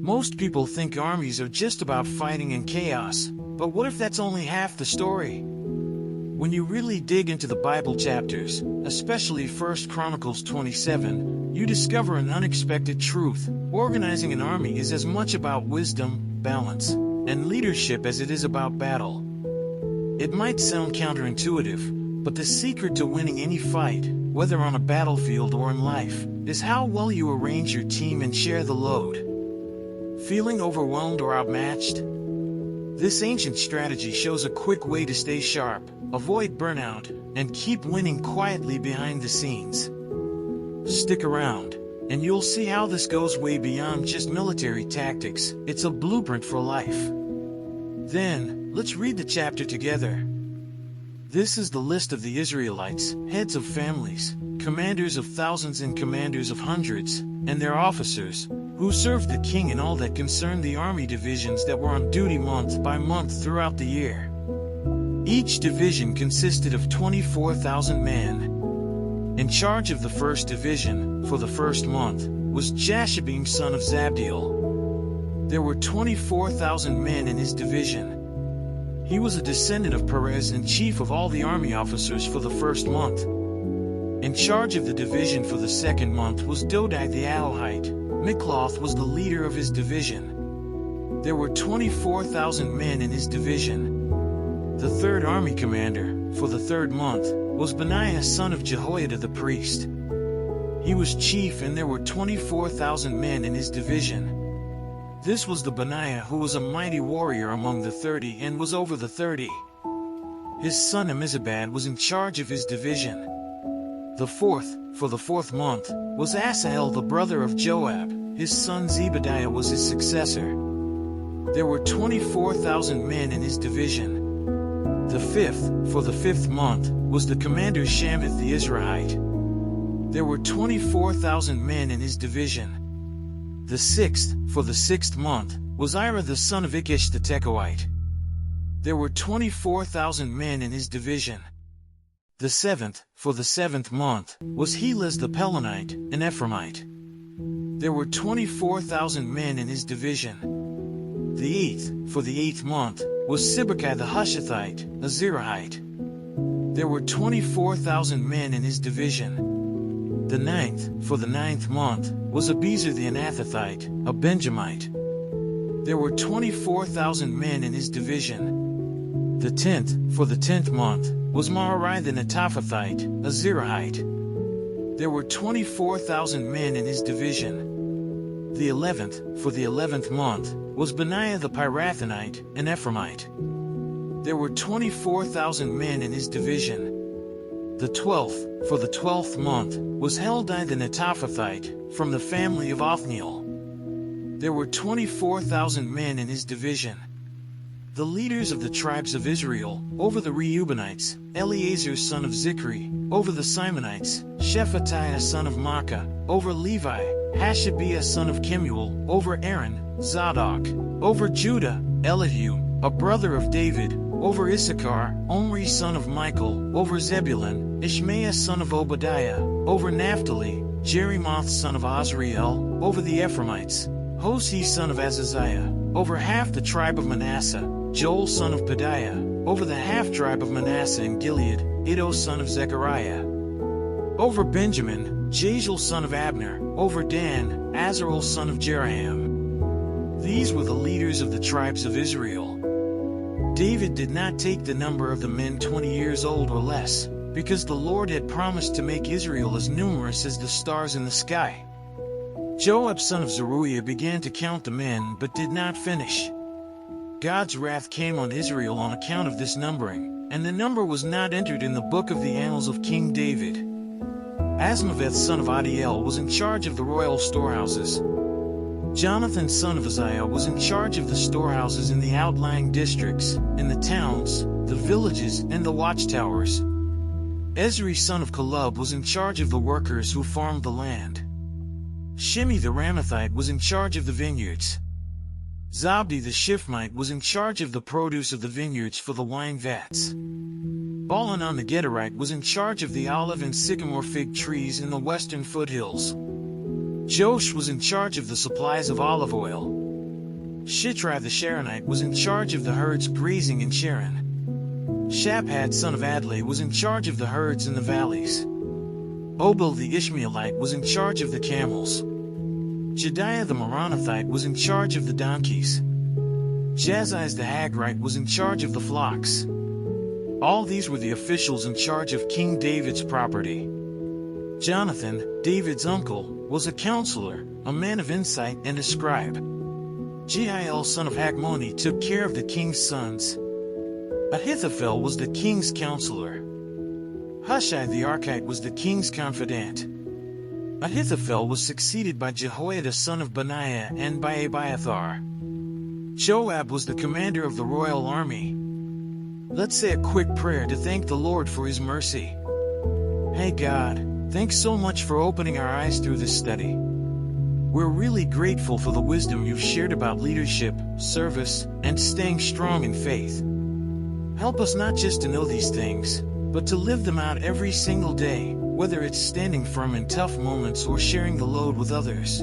Most people think armies are just about fighting and chaos, but what if that's only half the story? When you really dig into the Bible chapters, especially 1 Chronicles 27, you discover an unexpected truth. Organizing an army is as much about wisdom, balance, and leadership as it is about battle. It might sound counterintuitive, but the secret to winning any fight, whether on a battlefield or in life, is how well you arrange your team and share the load. Feeling overwhelmed or outmatched? This ancient strategy shows a quick way to stay sharp, avoid burnout, and keep winning quietly behind the scenes. Stick around, and you'll see how this goes way beyond just military tactics. It's a blueprint for life. Then, let's read the chapter together. This is the list of the Israelites, heads of families, commanders of thousands and commanders of hundreds, and their officers, who served the king in all that concerned the army divisions that were on duty month by month throughout the year. Each division consisted of 24,000 men. In charge of the first division, for the first month, was Jashabim son of Zabdiel. There were 24,000 men in his division. He was a descendant of Perez and chief of all the army officers for the first month. In charge of the division for the second month was Dodai the Alahite. Mikloth was the leader of his division. There were 24,000 men in his division. The third army commander, for the third month, was Benaiah son of Jehoiada the priest. He was chief and there were 24,000 men in his division. This was the Benaiah who was a mighty warrior among the 30 and was over the 30. His son Amizabad was in charge of his division. The fourth, for the fourth month, was Asahel the brother of Joab. His son Zebadiah was his successor. There were 24,000 men in his division. The fifth, for the fifth month, was the commander Shamith the Israelite. There were 24,000 men in his division. The sixth, for the sixth month, was Ira the son of Ikish the Tekoite. There were 24,000 men in his division. The seventh, for the seventh month, was Helez the Pelonite, an Ephraimite. There were 24,000 men in his division. The eighth, for the eighth month, was Sibbecai the Hushathite, a Zerahite. There were 24,000 men in his division. The ninth, for the ninth month, was Abiezer the Anathothite, a Benjamite. There were 24,000 men in his division. The 10th, for the 10th month, was Maharai the Netophathite, a Zerahite. There were 24,000 men in his division. The 11th, for the 11th month, was Benaiah the Pirathonite, an Ephraimite. There were 24,000 men in his division. The 12th, for the 12th month, was Heldai the Netophathite, from the family of Othniel. There were 24,000 men in his division. The leaders of the tribes of Israel, over the Reubenites, Eleazar son of Zikri, over the Simonites, Shephatiah son of Makkah, over Levi, Hashabiah son of Kemuel, over Aaron, Zadok, over Judah, Elihu, a brother of David, over Issachar, Omri son of Michael, over Zebulun, Ishmael son of Obadiah, over Naphtali, Jerimoth son of Azriel, over the Ephraimites, Hosi son of Azaziah, over half the tribe of Manasseh, Joel son of Pedaiah, over the half-tribe of Manasseh in Gilead, Iddo son of Zechariah. Over Benjamin, Jaziel son of Abner, over Dan, Azarel son of Jeraham. These were the leaders of the tribes of Israel. David did not take the number of the men 20 years old or less, because the Lord had promised to make Israel as numerous as the stars in the sky. Joab son of Zeruiah began to count the men but did not finish. God's wrath came on Israel on account of this numbering, and the number was not entered in the book of the annals of King David. Asmaveth son of Adiel was in charge of the royal storehouses. Jonathan son of Uzziah was in charge of the storehouses in the outlying districts, in the towns, the villages, and the watchtowers. Ezri son of Caleb was in charge of the workers who farmed the land. Shimei the Ramathite was in charge of the vineyards. Zabdi the Shifmite was in charge of the produce of the vineyards for the wine vats. Balanan the Gederite was in charge of the olive and sycamore fig trees in the western foothills. Josh was in charge of the supplies of olive oil. Shitrai the Sharonite was in charge of the herds grazing in Sharon. Shaphat son of Adlai was in charge of the herds in the valleys. Obal the Ishmaelite was in charge of the camels. Jediah the Meronothite was in charge of the donkeys. Jaziz the Hagrite was in charge of the flocks. All these were the officials in charge of King David's property. Jonathan, David's uncle, was a counselor, a man of insight and a scribe. Jehiel son of Hakmoni took care of the king's sons. Ahithophel was the king's counselor. Hushai the Archite was the king's confidant. Ahithophel was succeeded by Jehoiada son of Benaiah and by Abiathar. Joab was the commander of the royal army. Let's say a quick prayer to thank the Lord for His mercy. Hey God, thanks so much for opening our eyes through this study. We're really grateful for the wisdom you've shared about leadership, service, and staying strong in faith. Help us not just to know these things, but to live them out every single day, whether it's standing firm in tough moments or sharing the load with others.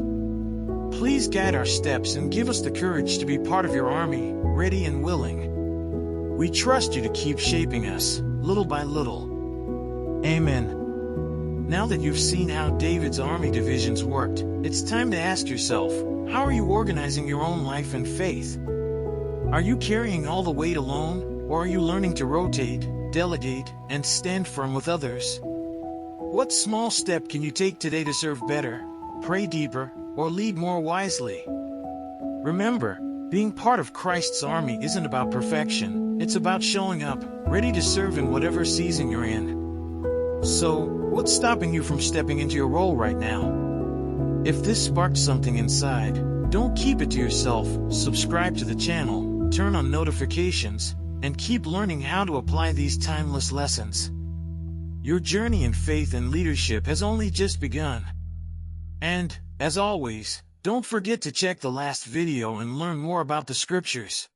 Please guide our steps and give us the courage to be part of your army, ready and willing. We trust you to keep shaping us, little by little. Amen. Now that you've seen how David's army divisions worked, it's time to ask yourself, how are you organizing your own life and faith? Are you carrying all the weight alone? Or are you learning to rotate, delegate, and stand firm with others? What small step can you take today to serve better, pray deeper, or lead more wisely? Remember, being part of Christ's army isn't about perfection, it's about showing up, ready to serve in whatever season you're in. So, what's stopping you from stepping into your role right now? If this sparked something inside, don't keep it to yourself, subscribe to the channel, turn on notifications, and keep learning how to apply these timeless lessons. Your journey in faith and leadership has only just begun. And, as always, don't forget to check the last video and learn more about the scriptures.